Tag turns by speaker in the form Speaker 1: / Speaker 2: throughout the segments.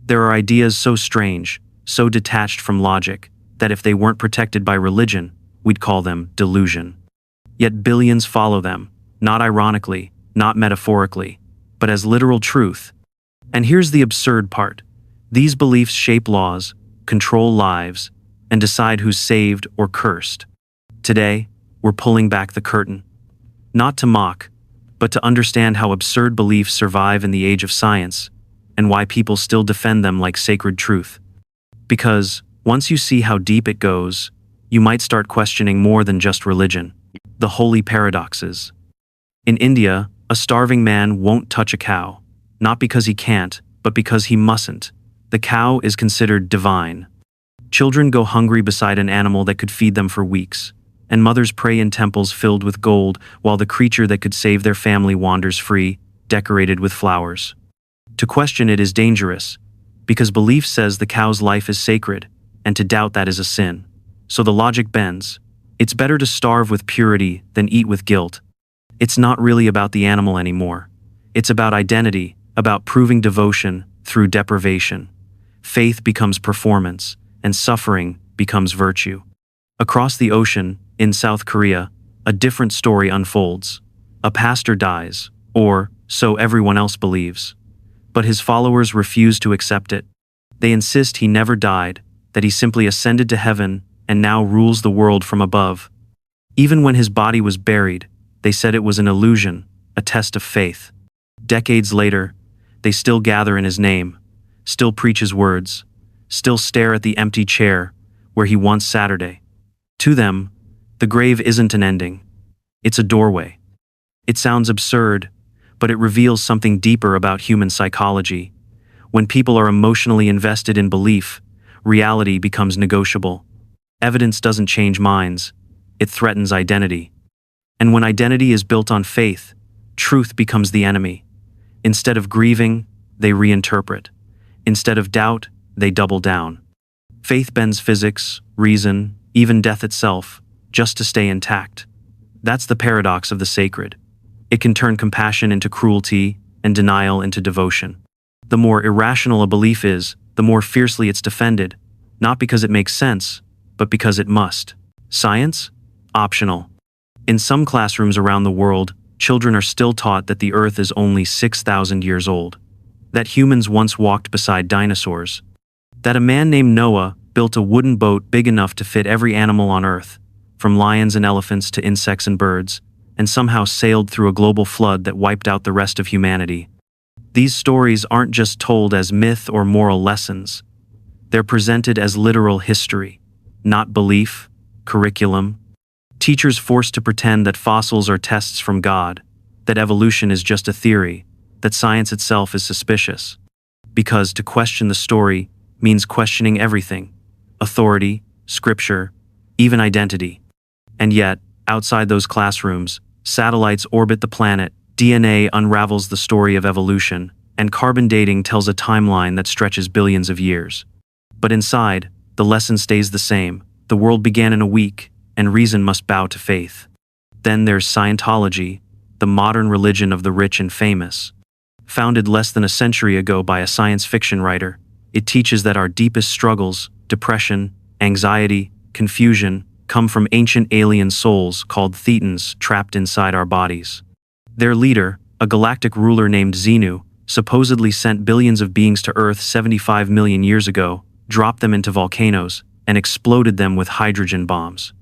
Speaker 1: There are ideas so strange, so detached from logic, that if they weren't protected by religion, we'd call them delusion. Yet billions follow them, not ironically, not metaphorically, but as literal truth. And here's the absurd part. These beliefs shape laws, control lives, and decide who's saved or cursed. Today, we're pulling back the curtain. Not to mock, but to understand how absurd beliefs survive in the age of science, and why people still defend them like sacred truth. Because, once you see how deep it goes, you might start questioning more than just religion. The holy paradoxes. In India, a starving man won't touch a cow, not because he can't, but because he mustn't. The cow is considered divine. Children go hungry beside an animal that could feed them for weeks, and mothers pray in temples filled with gold while the creature that could save their family wanders free, decorated with flowers. To question it is dangerous, because belief says the cow's life is sacred, and to doubt that is a sin. So the logic bends. It's better to starve with purity than eat with guilt. It's not really about the animal anymore. It's about identity, about proving devotion through deprivation. Faith becomes performance, and suffering becomes virtue. Across the ocean, in South Korea, a different story unfolds. A pastor dies, or so everyone else believes. But his followers refuse to accept it. They insist he never died, that he simply ascended to heaven and now rules the world from above. Even when his body was buried, they said it was an illusion, a test of faith. Decades later, they still gather in his name, still preach his words, still stare at the empty chair where he once Saturday. To them, the grave isn't an ending. It's a doorway. It sounds absurd, but it reveals something deeper about human psychology. When people are emotionally invested in belief, reality becomes negotiable. Evidence doesn't change minds, it threatens identity. And when identity is built on faith, truth becomes the enemy. Instead of grieving, they reinterpret. Instead of doubt, they double down. Faith bends physics, reason, even death itself, just to stay intact. That's the paradox of the sacred. It can turn compassion into cruelty and denial into devotion. The more irrational a belief is, the more fiercely it's defended, not because it makes sense, but because it must. Science? Optional. In some classrooms around the world, children are still taught that the Earth is only 6,000 years old, that humans once walked beside dinosaurs, that a man named Noah built a wooden boat big enough to fit every animal on Earth, from lions and elephants to insects and birds, and somehow sailed through a global flood that wiped out the rest of humanity. These stories aren't just told as myth or moral lessons. They're presented as literal history, not belief, curriculum. Teachers forced to pretend that fossils are tests from God, that evolution is just a theory, that science itself is suspicious. Because to question the story means questioning everything: authority, scripture, even identity. And yet, outside those classrooms, satellites orbit the planet, DNA unravels the story of evolution, and carbon dating tells a timeline that stretches billions of years. But inside, the lesson stays the same. The world began in a week, and reason must bow to faith. Then there's Scientology, the modern religion of the rich and famous. Founded less than a century ago by a science fiction writer, it teaches that our deepest struggles, depression, anxiety, confusion, come from ancient alien souls called Thetans trapped inside our bodies. Their leader, a galactic ruler named Xenu, supposedly sent billions of beings to Earth 75 million years ago, dropped them into volcanoes, and exploded them with hydrogen bombs.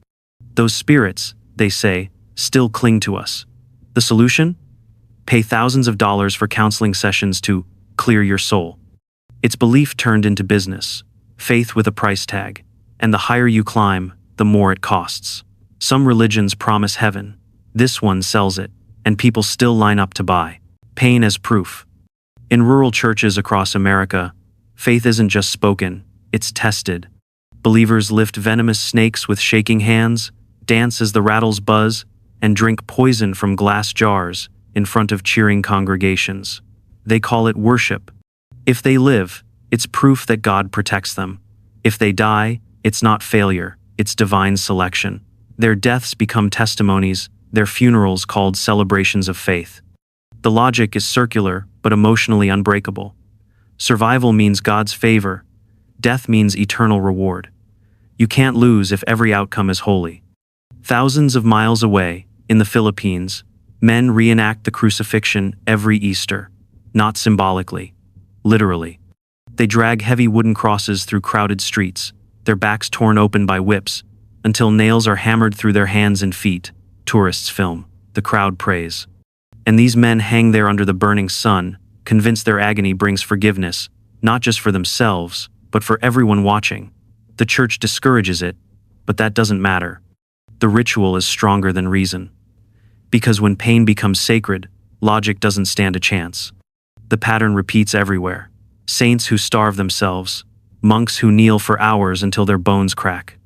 Speaker 1: Those spirits, they say, still cling to us. The solution? Pay thousands of dollars for counseling sessions to clear your soul. It's belief turned into business, faith with a price tag, and the higher you climb, the more it costs. Some religions promise heaven. This one sells it, and people still line up to buy. Pain as proof. In rural churches across America, faith isn't just spoken, it's tested. Believers lift venomous snakes with shaking hands, dance as the rattles buzz, and drink poison from glass jars in front of cheering congregations. They call it worship. If they live, it's proof that God protects them. If they die, it's not failure, it's divine selection. Their deaths become testimonies, their funerals called celebrations of faith. The logic is circular, but emotionally unbreakable. Survival means God's favor. Death means eternal reward. You can't lose if every outcome is holy. Thousands of miles away, in the Philippines, men reenact the crucifixion every Easter. Not symbolically. Literally. They drag heavy wooden crosses through crowded streets, their backs torn open by whips, until nails are hammered through their hands and feet. Tourists film. The crowd prays. And these men hang there under the burning sun, convinced their agony brings forgiveness, not just for themselves, but for everyone watching. The church discourages it, but that doesn't matter. The ritual is stronger than reason. Because when pain becomes sacred, logic doesn't stand a chance. The pattern repeats everywhere. Saints who starve themselves, monks who kneel for hours until their bones crack,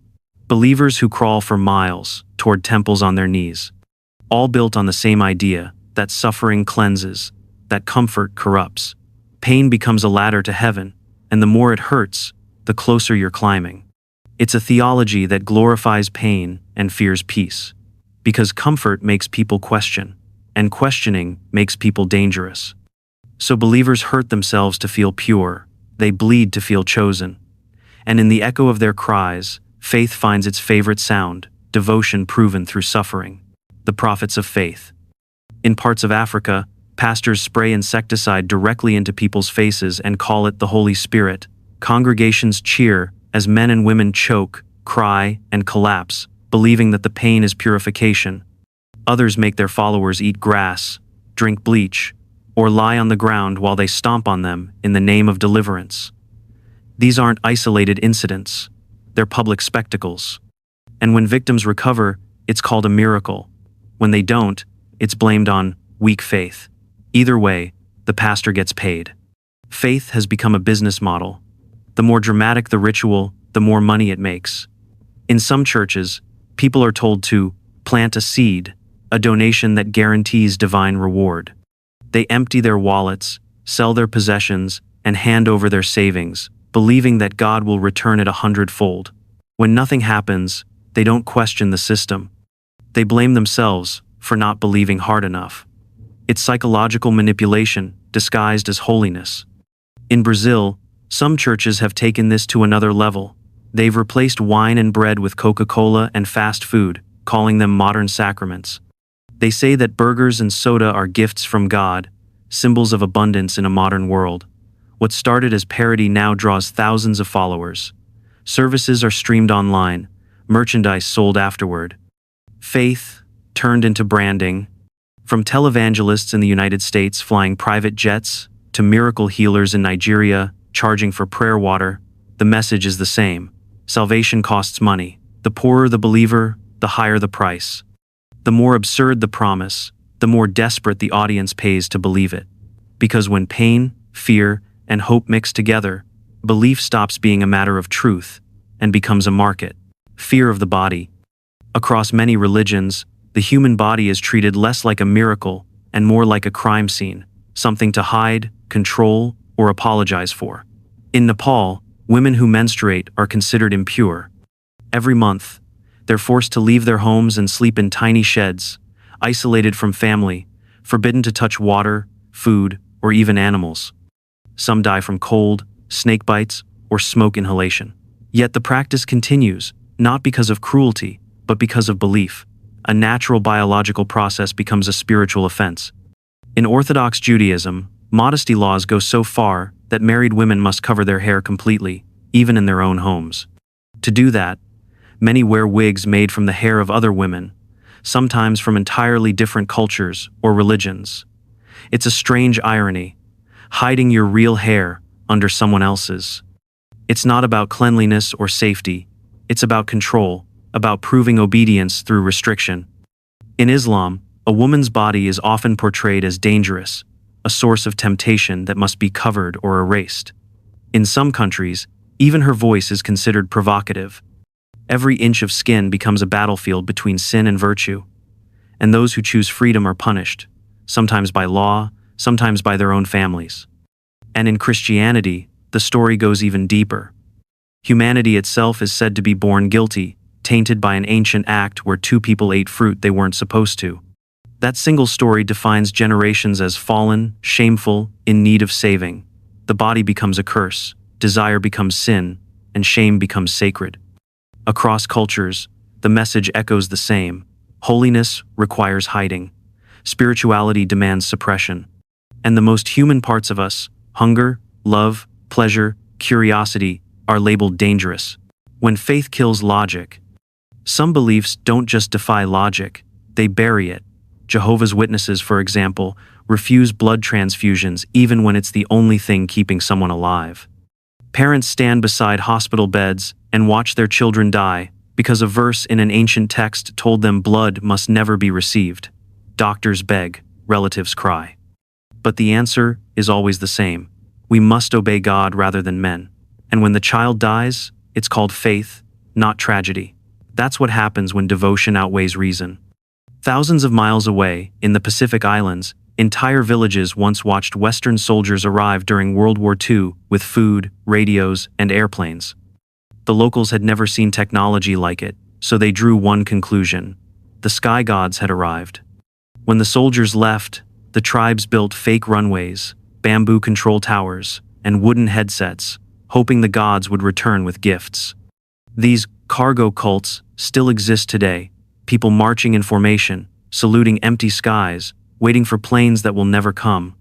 Speaker 1: believers who crawl for miles toward temples on their knees. All built on the same idea, that suffering cleanses, that comfort corrupts. Pain becomes a ladder to heaven, and the more it hurts, the closer you're climbing. It's a theology that glorifies pain and fears peace. Because comfort makes people question, and questioning makes people dangerous. So believers hurt themselves to feel pure, they bleed to feel chosen. And in the echo of their cries, faith finds its favorite sound, devotion proven through suffering. The prophets of faith. In parts of Africa, pastors spray insecticide directly into people's faces and call it the Holy Spirit. Congregations cheer as men and women choke, cry, and collapse, believing that the pain is purification. Others make their followers eat grass, drink bleach, or lie on the ground while they stomp on them in the name of deliverance. These aren't isolated incidents, they're public spectacles. And when victims recover, it's called a miracle. When they don't, it's blamed on weak faith. Either way, the pastor gets paid. Faith has become a business model. The more dramatic the ritual, the more money it makes. In some churches, people are told to plant a seed, a donation that guarantees divine reward. They empty their wallets, sell their possessions, and hand over their savings, believing that God will return it 100-fold. When nothing happens, they don't question the system. They blame themselves for not believing hard enough. It's psychological manipulation disguised as holiness. In Brazil, some churches have taken this to another level. They've replaced wine and bread with Coca-Cola and fast food, calling them modern sacraments. They say that burgers and soda are gifts from God, symbols of abundance in a modern world. What started as parody now draws thousands of followers. Services are streamed online, merchandise sold afterward. Faith turned into branding. From televangelists in the United States flying private jets to miracle healers in Nigeria charging for prayer water, the message is the same. Salvation costs money. The poorer the believer, the higher the price. The more absurd the promise, the more desperate the audience pays to believe it. Because when pain, fear, and hope mix together, belief stops being a matter of truth and becomes a market. Fear of the body. Across many religions, the human body is treated less like a miracle and more like a crime scene, something to hide, control, or apologize for. In Nepal, women who menstruate are considered impure. Every month, they're forced to leave their homes and sleep in tiny sheds, isolated from family, forbidden to touch water, food, or even animals. Some die from cold, snake bites, or smoke inhalation. Yet the practice continues, not because of cruelty, but because of belief. A natural biological process becomes a spiritual offense. In Orthodox Judaism, modesty laws go so far that married women must cover their hair completely, even in their own homes. To do that, many wear wigs made from the hair of other women, sometimes from entirely different cultures or religions. It's a strange irony, hiding your real hair under someone else's. It's not about cleanliness or safety, it's about control, about proving obedience through restriction. In Islam, a woman's body is often portrayed as dangerous, a source of temptation that must be covered or erased. In some countries, even her voice is considered provocative. Every inch of skin becomes a battlefield between sin and virtue. And those who choose freedom are punished, sometimes by law, sometimes by their own families. And in Christianity, the story goes even deeper. Humanity itself is said to be born guilty, tainted by an ancient act where two people ate fruit they weren't supposed to. That single story defines generations as fallen, shameful, in need of saving. the body becomes a curse, desire becomes sin, and shame becomes sacred. Across cultures, the message echoes the same. Holiness requires hiding. Spirituality demands suppression. And the most human parts of us, hunger, love, pleasure, curiosity, are labeled dangerous. When faith kills logic. Some beliefs don't just defy logic, they bury it. Jehovah's Witnesses, for example, refuse blood transfusions even when it's the only thing keeping someone alive. Parents stand beside hospital beds and watch their children die because a verse in an ancient text told them blood must never be received. Doctors beg, relatives cry. But the answer is always the same. We must obey God rather than men. And when the child dies, it's called faith, not tragedy. That's what happens when devotion outweighs reason. Thousands of miles away, in the Pacific Islands, entire villages once watched Western soldiers arrive during World War II with food, radios, and airplanes. The locals had never seen technology like it, so they drew one conclusion: the sky gods had arrived. When the soldiers left, the tribes built fake runways, bamboo control towers, and wooden headsets, hoping the gods would return with gifts. These cargo cults still exist today, people marching in formation, saluting empty skies, waiting for planes that will never come.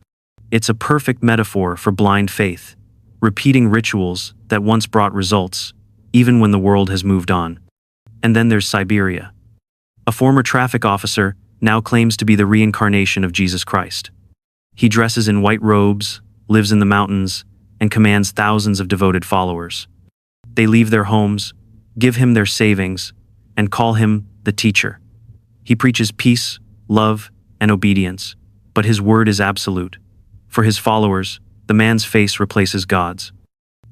Speaker 1: It's a perfect metaphor for blind faith, repeating rituals that once brought results, even when the world has moved on. And then there's Siberia. A former traffic officer now claims to be the reincarnation of Jesus Christ. He dresses in white robes, lives in the mountains, and commands thousands of devoted followers. They leave their homes, give him their savings, and call him the teacher. He preaches peace, love, and obedience, but his word is absolute. For his followers, the man's face replaces God's.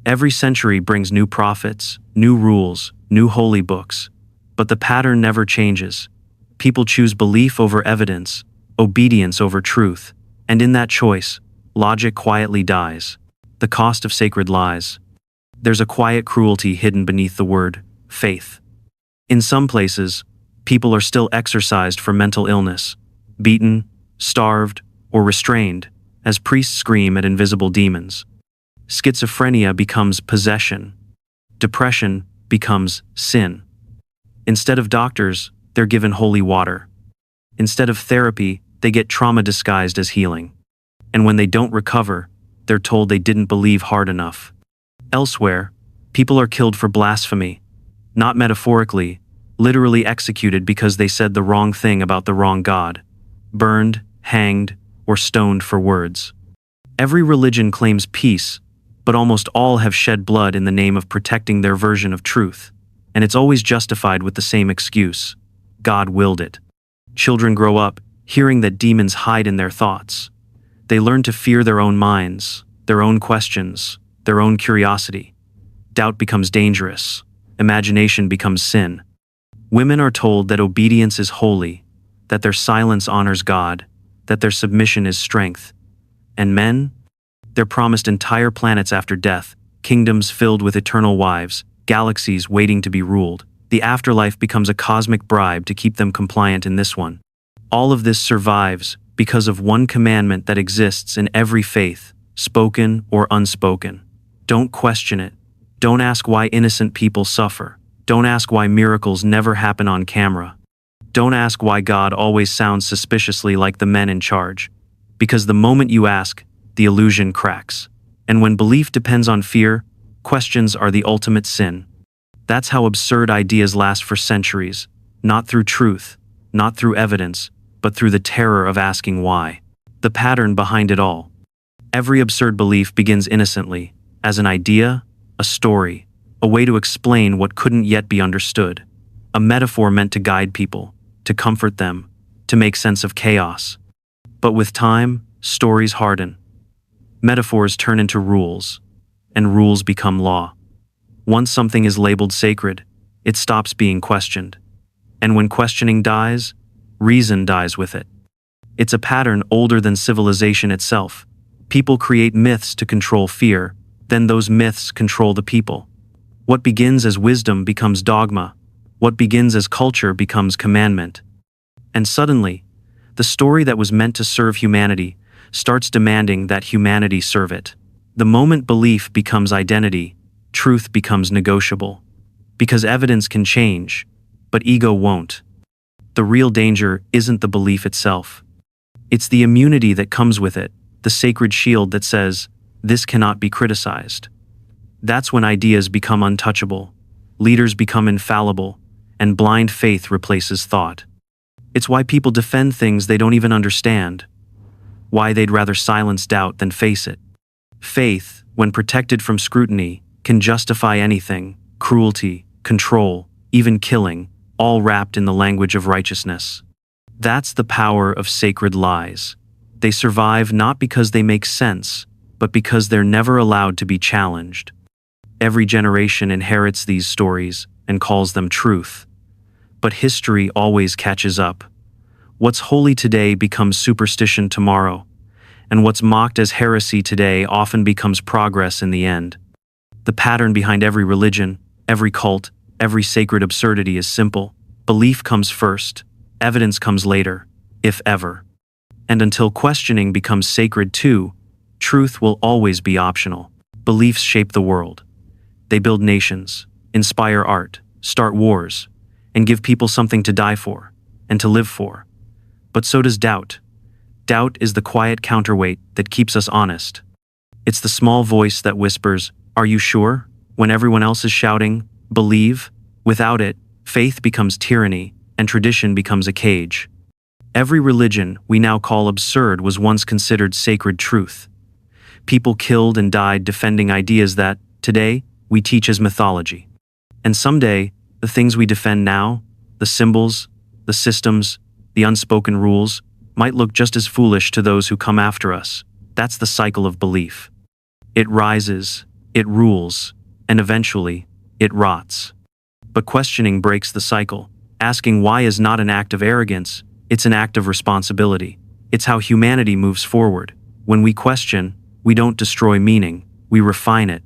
Speaker 1: Every century brings new prophets, new rules, new holy books, but the pattern never changes. People choose belief over evidence, obedience over truth, and in that choice, logic quietly dies. The cost of sacred lies. There's a quiet cruelty hidden beneath the word faith. In some places, people are still exorcised for mental illness, beaten, starved, or restrained, as priests scream at invisible demons. Schizophrenia becomes possession. Depression becomes sin. Instead of doctors, they're given holy water. Instead of therapy, they get trauma disguised as healing. And when they don't recover, they're told they didn't believe hard enough. Elsewhere, people are killed for blasphemy, not metaphorically, literally executed because they said the wrong thing about the wrong God, burned, hanged, or stoned for words. Every religion claims peace, but almost all have shed blood in the name of protecting their version of truth, and it's always justified with the same excuse: God willed it. Children grow up hearing that demons hide in their thoughts. They learn to fear their own minds, their own questions, their own curiosity. Doubt becomes dangerous. Imagination becomes sin. Women are told that obedience is holy, that their silence honors God, that their submission is strength. And men? They're promised entire planets after death, kingdoms filled with eternal wives, galaxies waiting to be ruled. The afterlife becomes a cosmic bribe to keep them compliant in this one. All of this survives because of one commandment that exists in every faith, spoken or unspoken. Don't question it. Don't ask why innocent people suffer. Don't ask why miracles never happen on camera. Don't ask why God always sounds suspiciously like the men in charge. Because the moment you ask, the illusion cracks. And when belief depends on fear, questions are the ultimate sin. That's how absurd ideas last for centuries, not through truth, not through evidence, but through the terror of asking why. The pattern behind it all. Every absurd belief begins innocently, as an idea, a story, a way to explain what couldn't yet be understood, a metaphor meant to guide people, to comfort them, to make sense of chaos. But with time, stories harden. Metaphors turn into rules, and rules become law. Once something is labeled sacred, it stops being questioned. And when questioning dies, reason dies with it. It's a pattern older than civilization itself. People create myths to control fear, then those myths control the people. What begins as wisdom becomes dogma. What begins as culture becomes commandment. And suddenly, the story that was meant to serve humanity starts demanding that humanity serve it. The moment belief becomes identity, truth becomes negotiable. Because evidence can change, but ego won't. The real danger isn't the belief itself. It's the immunity that comes with it, the sacred shield that says, this cannot be criticized. That's when ideas become untouchable, leaders become infallible, and blind faith replaces thought. It's why people defend things they don't even understand, why they'd rather silence doubt than face it. Faith, when protected from scrutiny, can justify anything: cruelty, control, even killing, all wrapped in the language of righteousness. That's the power of sacred lies. They survive not because they make sense, but because they're never allowed to be challenged. Every generation inherits these stories and calls them truth. But history always catches up. What's holy today becomes superstition tomorrow, and what's mocked as heresy today often becomes progress in the end. The pattern behind every religion, every cult, every sacred absurdity is simple. Belief comes first, evidence comes later, if ever. And until questioning becomes sacred too, truth will always be optional. Beliefs shape the world. They build nations, inspire art, start wars, and give people something to die for and to live for. But so does doubt. Doubt is the quiet counterweight that keeps us honest. It's the small voice that whispers, "Are you sure?" when everyone else is shouting, "Believe." Without it, faith becomes tyranny and tradition becomes a cage. Every religion we now call absurd was once considered sacred truth. People killed and died defending ideas that, today, we teach as mythology. And someday, the things we defend now, the symbols, the systems, the unspoken rules, might look just as foolish to those who come after us. That's the cycle of belief. It rises, it rules, and eventually, it rots. But questioning breaks the cycle. Asking why is not an act of arrogance, it's an act of responsibility. It's how humanity moves forward. When we question, we don't destroy meaning, we refine it.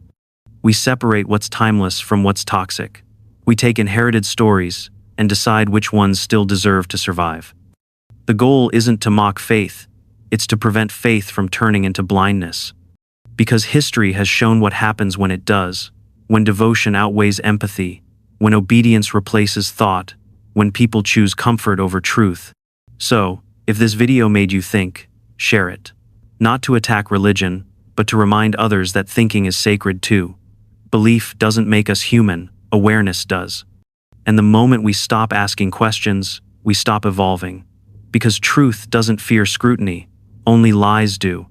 Speaker 1: We separate what's timeless from what's toxic. We take inherited stories and decide which ones still deserve to survive. The goal isn't to mock faith, it's to prevent faith from turning into blindness. Because history has shown what happens when it does, when devotion outweighs empathy, when obedience replaces thought, when people choose comfort over truth. So, if this video made you think, share it. Not to attack religion, but to remind others that thinking is sacred too. Belief doesn't make us human, awareness does. And the moment we stop asking questions, we stop evolving. Because truth doesn't fear scrutiny, only lies do.